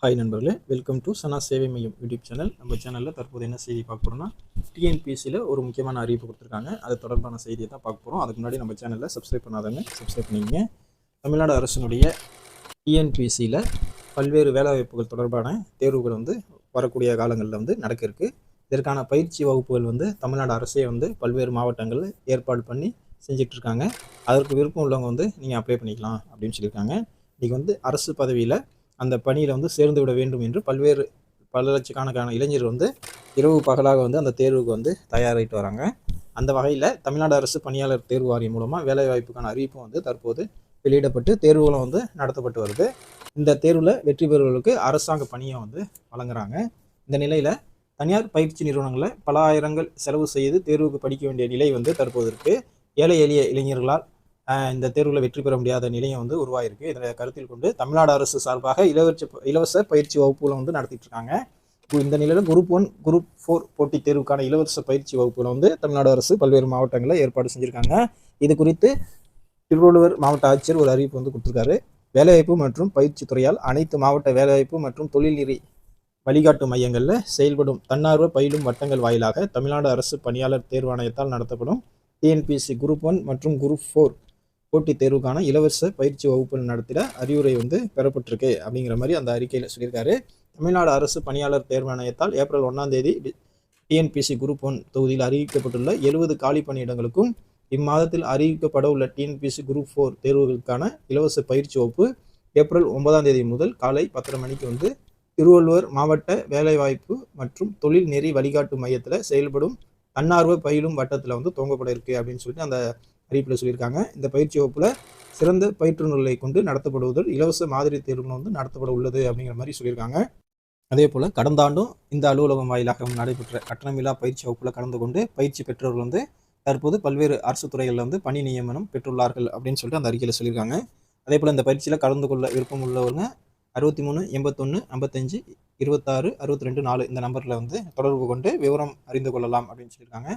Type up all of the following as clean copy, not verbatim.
Hi நண்பர்களே, welcome to சனா சேவை மையம் யூடியூப் சேனல். நம்ம சேனலில் தற்போது என்ன செய்தி பார்க்க போகிறோம்னா, டிஎன்பிஎஸ்சியில் ஒரு முக்கியமான அறிவிப்பு கொடுத்துருக்காங்க. அது தொடர்பான செய்தியை தான் பார்க்க போகிறோம். அதுக்கு முன்னாடி நம்ம சேனலில் சப்ஸ்கிரைப் பண்ணாதவங்க சப்ஸ்கிரைப் பண்ணிக்கங்க. தமிழ்நாடு அரசினுடைய டிஎன்பிஎஸ்சியில் பல்வேறு வேலைவாய்ப்புகள் தொடர்பான தேர்வுகள் வரக்கூடிய காலங்களில் நடக்க இருக்கு. இதற்கான பயிற்சி வகுப்புகள் தமிழ்நாடு அரசே பல்வேறு மாவட்டங்களில் ஏற்பாடு பண்ணி செஞ்சிட்ருக்காங்க. அதற்கு விருப்பம் உள்ளவங்க நீங்கள் அப்ளை பண்ணிக்கலாம் அப்படின்னு சொல்லியிருக்காங்க. இன்றைக்கி அரசு பதவியில் அந்த பணியில் சேர்ந்து விட வேண்டும் என்று பல லட்சக்கணக்கான இளைஞர் இரவு பகலாக அந்த தேர்வுக்கு தயாராகிட்டு வராங்க. அந்த வகையில் தமிழ்நாடு அரசு பணியாளர் தேர்வு வாரியம் மூலமாக வேலைவாய்ப்புக்கான அறிவிப்பு தற்போது வெளியிடப்பட்டு தேர்வுகளும் நடத்தப்பட்டு வருது. இந்த தேர்வில் வெற்றி பெறுவர்களுக்கு அரசாங்க பணியை வழங்குறாங்க. இந்த நிலையில் தனியார் பயிற்சி நிறுவனங்களில் பல ஆயிரங்கள் செலவு செய்து தேர்வுக்கு படிக்க வேண்டிய நிலை தற்போது இருக்குது. ஏழை எளிய இளைஞர்களால் இந்த தேர்வில் வெற்றி பெற முடியாத நிலையம் உருவாயிருக்கு. இதை கருத்தில் கொண்டு தமிழ்நாடு அரசு சார்பாக இலவச பயிற்சி வகுப்புகளை நடத்திட்டு இருக்காங்க. இந்த நிலையில் குரூப் 1 குரூப் 4 போட்டித் தேர்வுக்கான இலவச பயிற்சி வகுப்புகளை தமிழ்நாடு அரசு பல்வேறு மாவட்டங்களில் ஏற்பாடு செஞ்சுருக்காங்க. இது குறித்து திருவள்ளுவர் மாவட்ட ஆட்சியர் ஒரு அறிவிப்பு கொடுத்துருக்காரு. வேலைவாய்ப்பு மற்றும் பயிற்சி துறையால் அனைத்து மாவட்ட வேலைவாய்ப்பு மற்றும் தொழில்நெறி வழிகாட்டு மையங்களில் செயல்படும் தன்னார்வ பயிலும் வட்டங்கள் வாயிலாக தமிழ்நாடு அரசு பணியாளர் தேர்வாணையத்தால் நடத்தப்படும் டிஎன்பிஎஸ்சி குரூப் 1 மற்றும் குரூப் 4 போட்டித் தேர்வுக்கான இலவச பயிற்சி வகுப்புகள் நடத்திட அறிவுரை பெறப்பட்டிருக்கு அப்படிங்கிற மாதிரி அந்த அறிக்கையில் சொல்லியிருக்காரு. தமிழ்நாடு அரசு பணியாளர் தேர்வாணையத்தால் ஏப்ரல் 1ஆம் தேதி டிஎன்பிஎஸ்சி குரூப் 1 தொகுதியில் அறிவிக்கப்பட்டுள்ள 70 காலி பணியிடங்களுக்கும் இம்மாதத்தில் அறிவிக்கப்பட உள்ள டிஎன்பிஎஸ்சி குரூப் 4 தேர்வுகளுக்கான இலவச பயிற்சி வகுப்பு ஏப்ரல் 9ஆம் தேதி முதல் காலை 10:30 மணிக்கு திருவள்ளுவர் மாவட்ட வேலைவாய்ப்பு மற்றும் தொழில் நெறி வழிகாட்டு மையத்தில் செயல்படும் தன்னார்வ பயிலும் வட்டத்தில் துவங்கப்பட இருக்கு அப்படின்னு சொல்லிட்டு அந்த அறிவிப்பில் சொல்லியிருக்காங்க. இந்த பயிற்சி வகுப்பில் சிறந்த பயிற்றுநர்களை கொண்டு நடத்தப்படுவதில் இலவச மாதிரி தேர்வுகள் நடத்தப்பட உள்ளது அப்படிங்கிற மாதிரி சொல்லியிருக்காங்க. அதே போல் கடந்த ஆண்டும் இந்த அலுவலகம் வாயிலாக நடைபெற்ற கட்டணமில்லா பயிற்சி வகுப்பில் கலந்து கொண்டு பயிற்சி பெற்றவர்கள் தற்போது பல்வேறு அரசு துறைகளில் பணி நியமனம் பெற்றுள்ளார்கள் அப்படின்னு சொல்லிட்டு அந்த அறிக்கையில் சொல்லியிருக்காங்க. அதே போல் இந்த பயிற்சியில் கலந்து கொள்ள விருப்பம் உள்ளவங்க 63 81 55 26 62 4 இந்த நம்பரில் தொடர்பு கொண்டு விவரம் அறிந்து கொள்ளலாம் அப்படின்னு சொல்லியிருக்காங்க.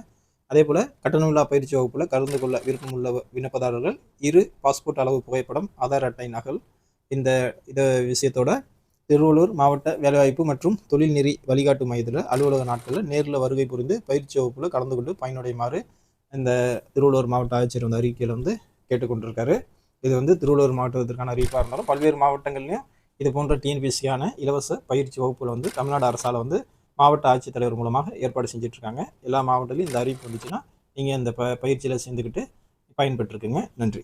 அதே போல் கட்டணமில்லா பயிற்சி வகுப்பில் கலந்து கொள்ள விருப்பமுள்ள விண்ணப்பதாரர்கள் 2 பாஸ்போர்ட் அளவு புகைப்படம், ஆதார் அட்டை நகல் இந்த விஷயத்தோட திருவள்ளூர் மாவட்ட வேலைவாய்ப்பு மற்றும் தொழில் நெறி வழிகாட்டு மையத்தில் அலுவலக நாட்களில் நேரில் வருகை புரிந்து பயிற்சி வகுப்பில் கலந்து கொண்டு பயனுடையுமாறு இந்த திருவள்ளூர் மாவட்ட ஆட்சியர் அறிக்கையில் கேட்டுக்கொண்டிருக்காரு. இது திருவள்ளூர் மாவட்டத்திற்கான அறிவிப்பாக இருந்தாலும் பல்வேறு மாவட்டங்கள்லையும் இது போன்ற டிஎன்பிஎஸ்சியான இலவச பயிற்சி வகுப்புகள் தமிழ்நாடு அரசால் மாவட்ட ஆட்சித்தலைவர் மூலமாக ஏற்பாடு செஞ்சுட்டு இருக்காங்க. எல்லா மாவட்டத்திலையும் இந்த அறிவிப்பு வந்துச்சுன்னா நீங்கள் இந்த பயிற்சியில் சேர்ந்துக்கிட்டு பயன்பெற்றுக்குங்க. நன்றி.